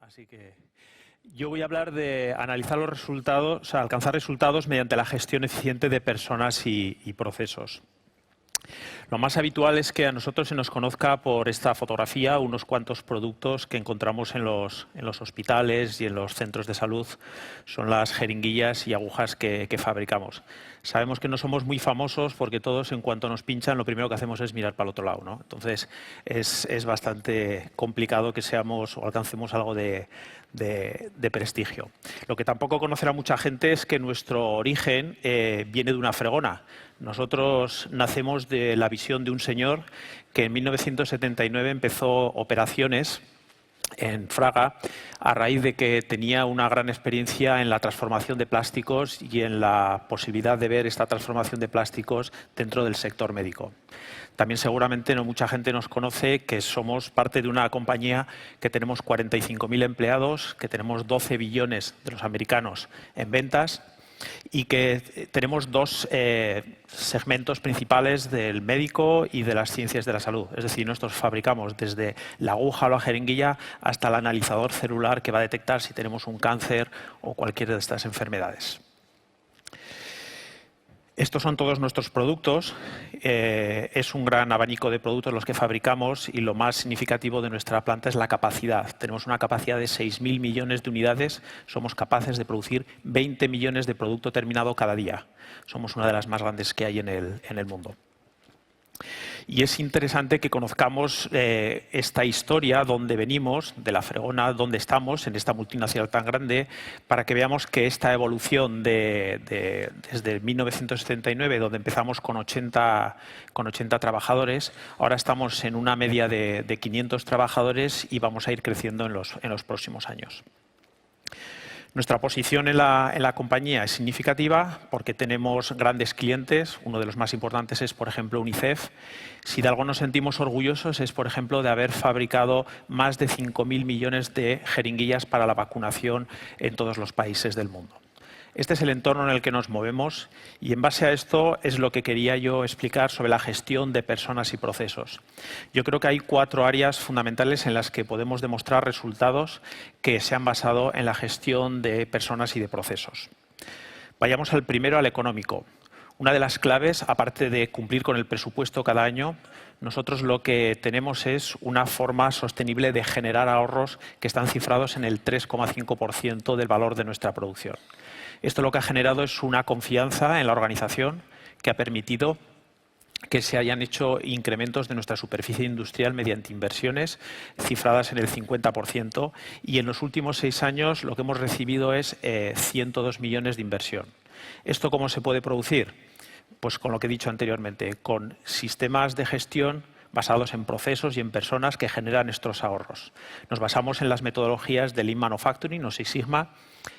Así que yo voy a hablar de analizar los resultados, o sea, alcanzar resultados mediante la gestión eficiente de personas y procesos. Lo más habitual es que a nosotros se nos conozca por esta fotografía unos cuantos productos que encontramos en los hospitales y en los centros de salud. Son las jeringuillas y agujas que fabricamos. Sabemos que no somos muy famosos porque todos, en cuanto nos pinchan, lo primero que hacemos es mirar para el otro lado, ¿no? Entonces, es bastante complicado que seamos o alcancemos algo de prestigio. Lo que tampoco conocerá mucha gente es que nuestro origen viene de una fregona. Nosotros nacemos de la visión de un señor que en 1979 empezó operaciones en Fraga a raíz de que tenía una gran experiencia en la transformación de plásticos y en la posibilidad de ver esta transformación de plásticos dentro del sector médico. También seguramente no mucha gente nos conoce que somos parte de una compañía que tenemos 45.000 empleados, que tenemos 12 billones de los americanos en ventas y que tenemos dos segmentos principales del médico y de las ciencias de la salud. Es decir, nosotros fabricamos desde la aguja o la jeringuilla hasta el analizador celular que va a detectar si tenemos un cáncer o cualquiera de estas enfermedades. Estos son todos nuestros productos. Es un gran abanico de productos los que fabricamos y lo más significativo de nuestra planta es la capacidad. Tenemos una capacidad de 6.000 millones de unidades. Somos capaces de producir 20 millones de producto terminado cada día. Somos una de las más grandes que hay en el mundo. Y es interesante que conozcamos esta historia, dónde venimos, de la fregona, dónde estamos, en esta multinacional tan grande, para que veamos que esta evolución desde 1979, donde empezamos con 80 trabajadores, ahora estamos en una media de 500 trabajadores y vamos a ir creciendo en los próximos años. Nuestra posición en la compañía es significativa porque tenemos grandes clientes. Uno de los más importantes es, por ejemplo, UNICEF. Si de algo nos sentimos orgullosos es, por ejemplo, de haber fabricado más de 5.000 millones de jeringuillas para la vacunación en todos los países del mundo. Este es el entorno en el que nos movemos y en base a esto es lo que quería yo explicar sobre la gestión de personas y procesos. Yo creo que hay 4 áreas fundamentales en las que podemos demostrar resultados que se han basado en la gestión de personas y de procesos. Vayamos al primero, al económico. Una de las claves, aparte de cumplir con el presupuesto cada año, nosotros lo que tenemos es una forma sostenible de generar ahorros que están cifrados en el 3,5% del valor de nuestra producción. Esto lo que ha generado es una confianza en la organización que ha permitido que se hayan hecho incrementos de nuestra superficie industrial mediante inversiones cifradas en el 50% y en los últimos 6 años lo que hemos recibido es 102 millones de inversión. ¿Esto cómo se puede producir? Pues con lo que he dicho anteriormente, con sistemas de gestión basados en procesos y en personas que generan estos ahorros. Nos basamos en las metodologías de Lean Manufacturing o Six Sigma,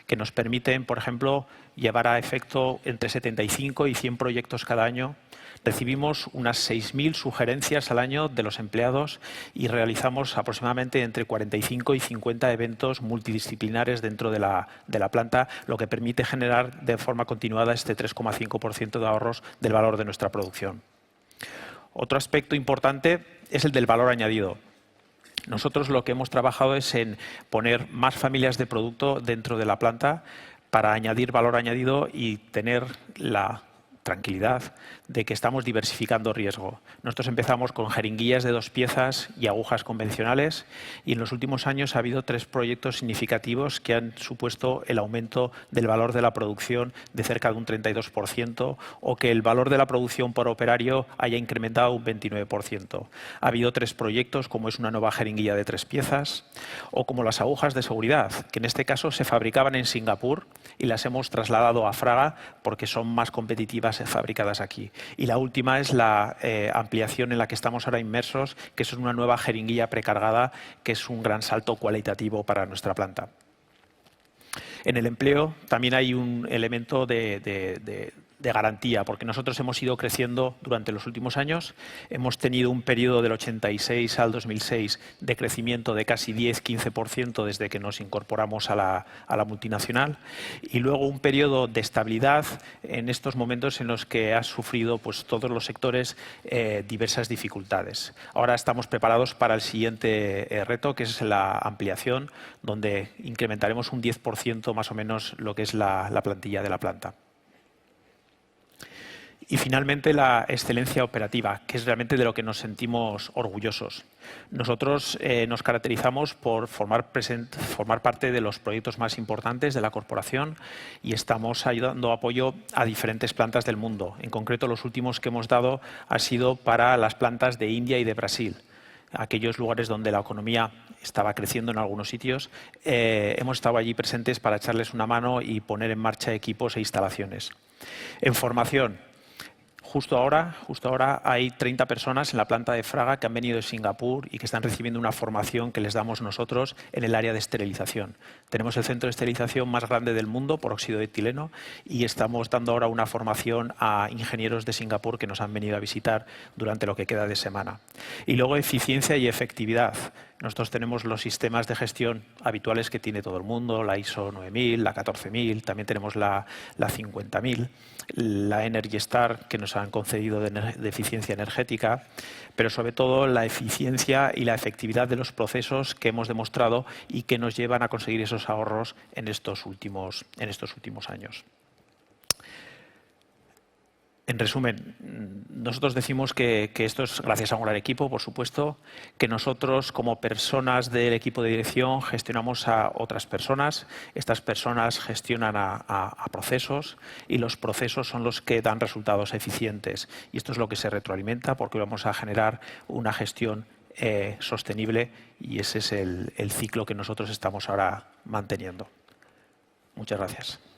que nos permiten, por ejemplo, llevar a efecto entre 75 y 100 proyectos cada año. Recibimos unas 6.000 sugerencias al año de los empleados y realizamos aproximadamente entre 45 y 50 eventos multidisciplinares dentro de la planta, lo que permite generar de forma continuada este 3,5% de ahorros del valor de nuestra producción. Otro aspecto importante es el del valor añadido. Nosotros lo que hemos trabajado es en poner más familias de producto dentro de la planta para añadir valor añadido y tener la tranquilidad de que estamos diversificando riesgo. Nosotros empezamos con jeringuillas de 2 piezas y agujas convencionales y en los últimos años ha habido 3 proyectos significativos que han supuesto el aumento del valor de la producción de cerca de un 32% o que el valor de la producción por operario haya incrementado un 29%. Ha habido 3 proyectos como es una nueva jeringuilla de 3 piezas o como las agujas de seguridad, que en este caso se fabricaban en Singapur y las hemos trasladado a Fraga porque son más competitivas fabricadas aquí. Y la última es la ampliación en la que estamos ahora inmersos, que es una nueva jeringuilla precargada, que es un gran salto cualitativo para nuestra planta. En el empleo también hay un elemento de garantía, porque nosotros hemos ido creciendo durante los últimos años. Hemos tenido un periodo del 86 al 2006 de crecimiento de casi 10-15% desde que nos incorporamos a la multinacional, y luego un periodo de estabilidad en estos momentos en los que ha sufrido pues, todos los sectores diversas dificultades. Ahora estamos preparados para el siguiente reto, que es la ampliación, donde incrementaremos un 10% más o menos lo que es la plantilla de la planta. Y finalmente la excelencia operativa, que es realmente de lo que nos sentimos orgullosos. Nosotros nos caracterizamos por formar parte de los proyectos más importantes de la corporación y estamos dando apoyo a diferentes plantas del mundo. En concreto, los últimos que hemos dado han sido para las plantas de India y de Brasil. Aquellos lugares donde la economía estaba creciendo en algunos sitios, hemos estado allí presentes para echarles una mano y poner en marcha equipos e instalaciones. En formación. Justo ahora hay 30 personas en la planta de Fraga que han venido de Singapur y que están recibiendo una formación que les damos nosotros en el área de esterilización. Tenemos el centro de esterilización más grande del mundo por óxido de etileno y estamos dando ahora una formación a ingenieros de Singapur que nos han venido a visitar durante lo que queda de semana. Y luego eficiencia y efectividad. Nosotros tenemos los sistemas de gestión habituales que tiene todo el mundo, la ISO 9000, la 14000, también tenemos la 50000, la Energy Star que nos han concedido de eficiencia energética, pero sobre todo la eficiencia y la efectividad de los procesos que hemos demostrado y que nos llevan a conseguir esos ahorros en estos últimos años. En resumen, nosotros decimos que esto es gracias a un gran equipo, por supuesto, que nosotros como personas del equipo de dirección gestionamos a otras personas, estas personas gestionan a procesos y los procesos son los que dan resultados eficientes. Y esto es lo que se retroalimenta porque vamos a generar una gestión sostenible y ese es el ciclo que nosotros estamos ahora manteniendo. Muchas gracias.